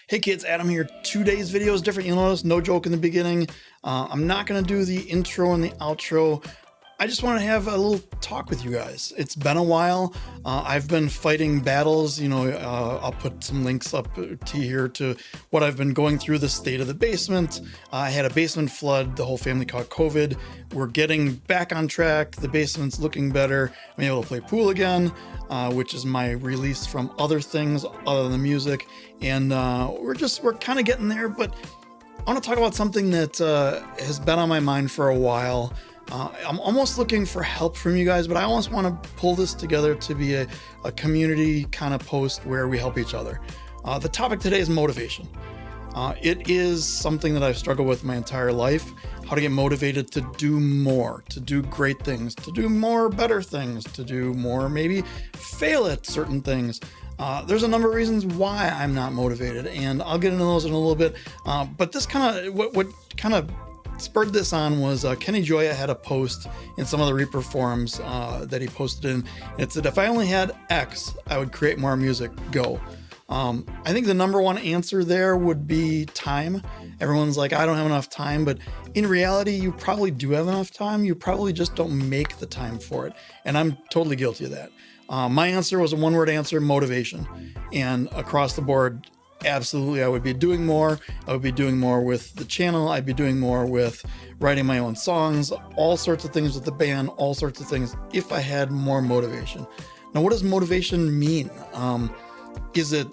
Hey kids, Adam here. Today's video is different. You'll notice no joke in the beginning. I'm not going to do the intro and the outro. I just want to have a little talk with you guys. It's been a while. I've been fighting battles. I'll put some links up to here to what I've been going through, the state of the basement. I had a basement flood. The whole family caught COVID. We're getting back on track. The basement's looking better. I'm able to play pool again, which is my release from other things other than the music. And we're kind of getting there, but I want to talk about something that has been on my mind for a while. I'm almost looking for help from you guys, but I almost want to pull this together to be a community kind of post where we help each other. The topic today is motivation. It is something that I've struggled with my entire life. How to get motivated to do more, to do great things, to do more better things, to do more, maybe fail at certain things. There's a number of reasons why I'm not motivated, and I'll get into those in a little bit. But this what kind of spurred this on was Kenny Joya had a post in some of the Reaper forums that he posted in. It said, if I only had X, I would create more music. Go. I think the number one answer there would be time. Everyone's like, I don't have enough time, but in reality, you probably do have enough time. You probably just don't make the time for it. And I'm totally guilty of that. My answer was a one-word answer: motivation. And across the board, absolutely, I would be doing more. I would be doing more with the channel. I'd be doing more with writing my own songs, all sorts of things with the band, all sorts of things if I had more motivation. Now, what does motivation mean? Is it,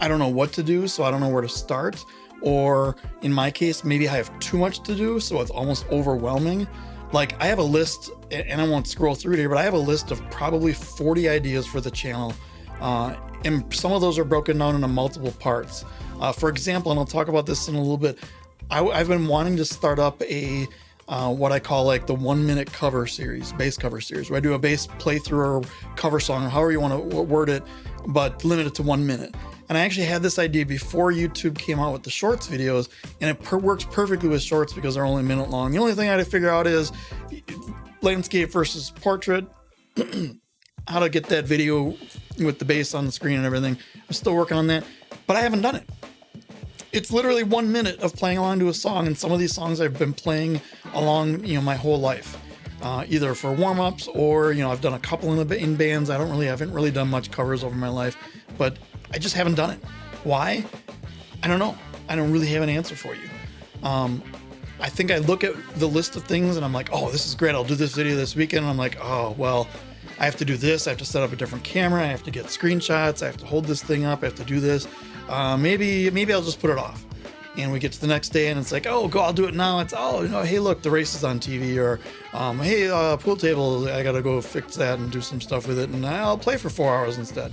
I don't know what to do, so I don't know where to start? Or in my case, maybe I have too much to do, so it's almost overwhelming. Like, I have a list, and I won't scroll through it here, but I have a list of probably 40 ideas for the channel. And some of those are broken down into multiple parts. For example, and I'll talk about this in a little bit, I've been wanting to start up a what I call like the 1 minute cover series, bass cover series, where I do a bass playthrough or cover song, or however you want to word it, but limit it to 1 minute. And I actually had this idea before YouTube came out with the shorts videos, and it works perfectly with shorts because they're only a minute long. The only thing I had to figure out is landscape versus portrait, how to get that video with the bass on the screen and everything. I'm still working on that, but I haven't done it. It's literally 1 minute of playing along to a song, and some of these songs I've been playing along, my whole life, either for warm-ups or, I've done a couple in bands. I haven't really done much covers over my life, but I just haven't done it. Why? I don't know. I don't really have an answer for you. I think I look at the list of things and I'm like, oh, this is great. I'll do this video this weekend. And I'm like, oh, well, I have to do this. I have to set up a different camera. I have to get screenshots. I have to hold this thing up. I have to do this. Maybe I'll just put it off. And we get to the next day and it's like, oh, I'll do it now. It's, hey, look, the race is on TV, or, hey, pool table, I got to go fix that and do some stuff with it. And I'll play for 4 hours instead.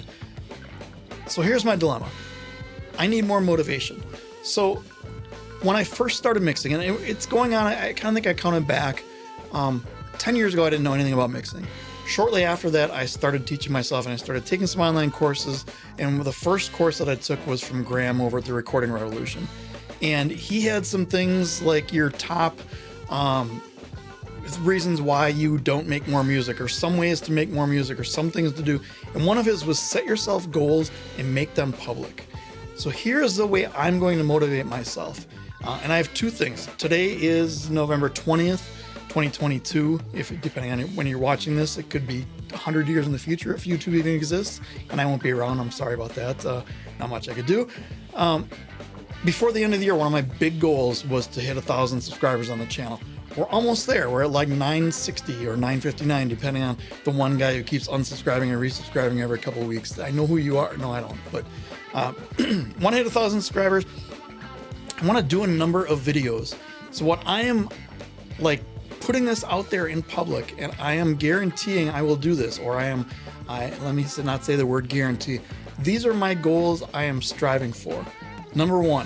So here's my dilemma. I need more motivation. So when I first started mixing, and it's going on, I kind of think I counted back. 10 years ago, I didn't know anything about mixing. Shortly after that, I started teaching myself, and I started taking some online courses. And the first course that I took was from Graham over at the Recording Revolution. And he had some things like your top reasons why you don't make more music, or some ways to make more music, or some things to do. And one of his was set yourself goals and make them public. So here's the way I'm going to motivate myself. And I have two things. Today is November 20th, 2022. Depending on when you're watching this, it could be 100 years in the future if YouTube even exists, and I won't be around. I'm sorry about that. Not much I could do. Before the end of the year, one of my big goals was to hit 1,000 subscribers on the channel. We're almost there. We're at like 960 or 959, depending on the one guy who keeps unsubscribing and resubscribing every couple of weeks. I know who you are. No, I don't. But want to hit 1,000 subscribers. I want to do a number of videos. So what I am like putting this out there in public, and I am guaranteeing I will do this, or let me not say the word guarantee. These are my goals I am striving for. Number one,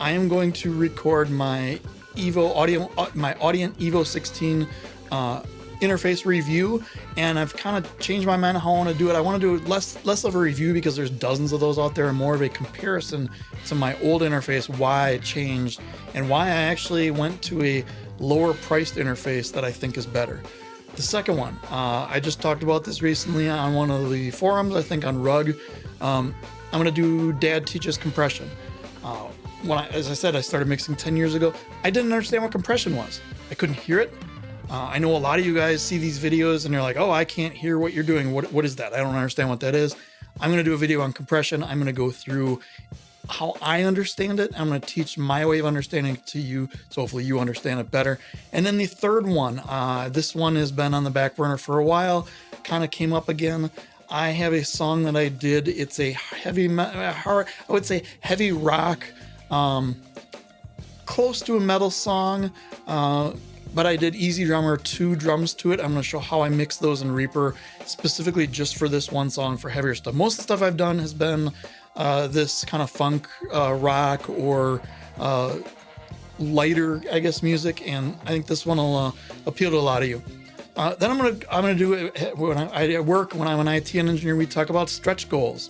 I am going to record my Audient Evo 16 interface review, and I've kind of changed my mind on how I want to do it. I want to do less of a review because there's dozens of those out there, and more of a comparison to my old interface, why it changed, and why I actually went to a lower priced interface that I think is better. The second one, I just talked about this recently on one of the forums, I think on Rug. I'm going to do Dad Teaches Compression. As I said, I started mixing 10 years ago. I didn't understand what compression was. I couldn't hear it. I know a lot of you guys see these videos and you're like, oh, I can't hear what you're doing. What is that? I don't understand what that is. I'm going to do a video on compression. I'm going to go through how I understand it. I'm going to teach my way of understanding it to you, so hopefully you understand it better. And then the third one, this one has been on the back burner for a while, kind of came up again. I have a song that I did. It's a heavy rock, close to a metal song, but I did Easy Drummer 2 drums to it. I'm going to show how I mix those in Reaper specifically just for this one song for heavier stuff. Most of the stuff I've done has been this kind of funk, rock, or lighter, I guess, music, and I think this one will appeal to a lot of you. Then I'm gonna do it when I at work. When I'm an IT engineer, we talk about stretch goals.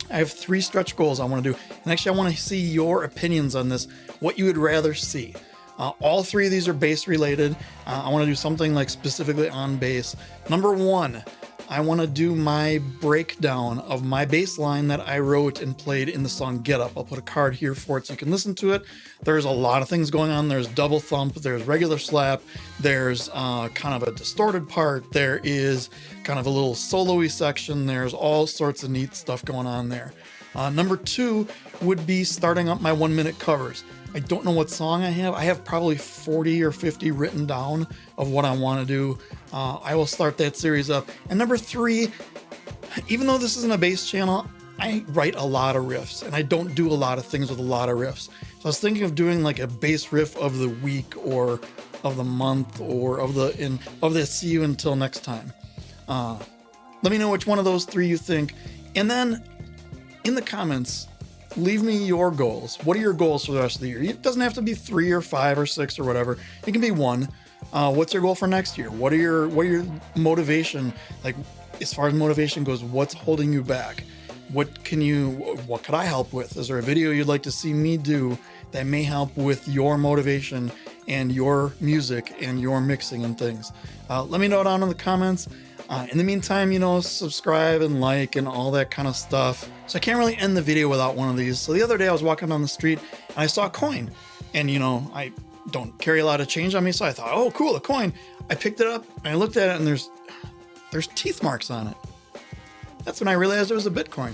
I have 3 stretch goals I want to do, and actually I want to see your opinions on this. What you would rather see. All 3 of these are bass related. I want to do something like specifically on bass. Number 1, I want to do my breakdown of my bass line that I wrote and played in the song Get Up. I'll put a card here for it so you can listen to it. There's a lot of things going on. There's double thump, there's regular slap, there's kind of a distorted part, there is kind of a little solo-y section, there's all sorts of neat stuff going on there. Number 2 would be starting up my 1-minute covers. I don't know what song I have. I have probably 40 or 50 written down of what I want to do. I will start that series up. And number 3, even though this isn't a bass channel, I write a lot of riffs, and I don't do a lot of things with a lot of riffs. So I was thinking of doing like a bass riff of the week or of the month or of the see you until next time. Let me know which one of those 3 you think. And then in the comments, leave me your goals. What are your goals for the rest of the year? It doesn't have to be 3 or 5 or 6 or whatever. It can be 1. What's your goal for next year? What are your motivation? Like, as far as motivation goes, what's holding you back? What could I help with? Is there a video you'd like to see me do that may help with your motivation and your music and your mixing and things? Let me know down in the comments. In the meantime, subscribe and like and all that kind of stuff. So I can't really end the video without one of these. So the other day I was walking down the street and I saw a coin, and I don't carry a lot of change on me, so I thought, oh cool, a coin. I picked it up and I looked at it, and there's teeth marks on it. That's when I realized it was a Bitcoin.